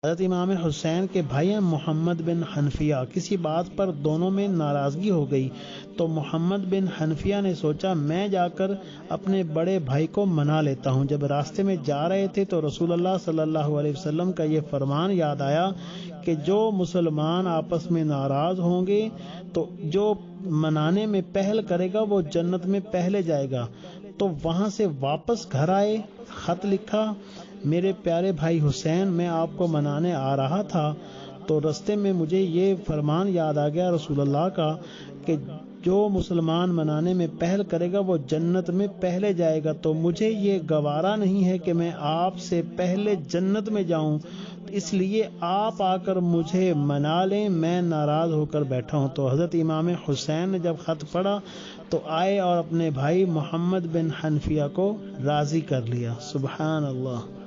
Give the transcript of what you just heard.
حضرت امام حسین کے بھائی ہیں محمد بن حنفیہ، کسی بات پر دونوں میں ناراضگی ہو گئی تو محمد بن حنفیہ نے سوچا میں جا کر اپنے بڑے بھائی کو منا لیتا ہوں۔ جب راستے میں جا رہے تھے تو رسول اللہ صلی اللہ علیہ وسلم کا یہ فرمان یاد آیا کہ جو مسلمان آپس میں ناراض ہوں گے تو جو منانے میں پہل کرے گا وہ جنت میں پہلے جائے گا۔ تو وہاں سے واپس گھر آئے، خط لکھا، میرے پیارے بھائی حسین، میں آپ کو منانے آ رہا تھا تو رستے میں مجھے یہ فرمان یاد آ گیا رسول اللہ کا کہ جو مسلمان منانے میں پہل کرے گا وہ جنت میں پہلے جائے گا، تو مجھے یہ گوارا نہیں ہے کہ میں آپ سے پہلے جنت میں جاؤں، اس لیے آپ آ کر مجھے منا لیں، میں ناراض ہو کر بیٹھا ہوں۔ تو حضرت امام حسین نے جب خط پڑھا تو آئے اور اپنے بھائی محمد بن حنفیہ کو راضی کر لیا۔ سبحان اللہ۔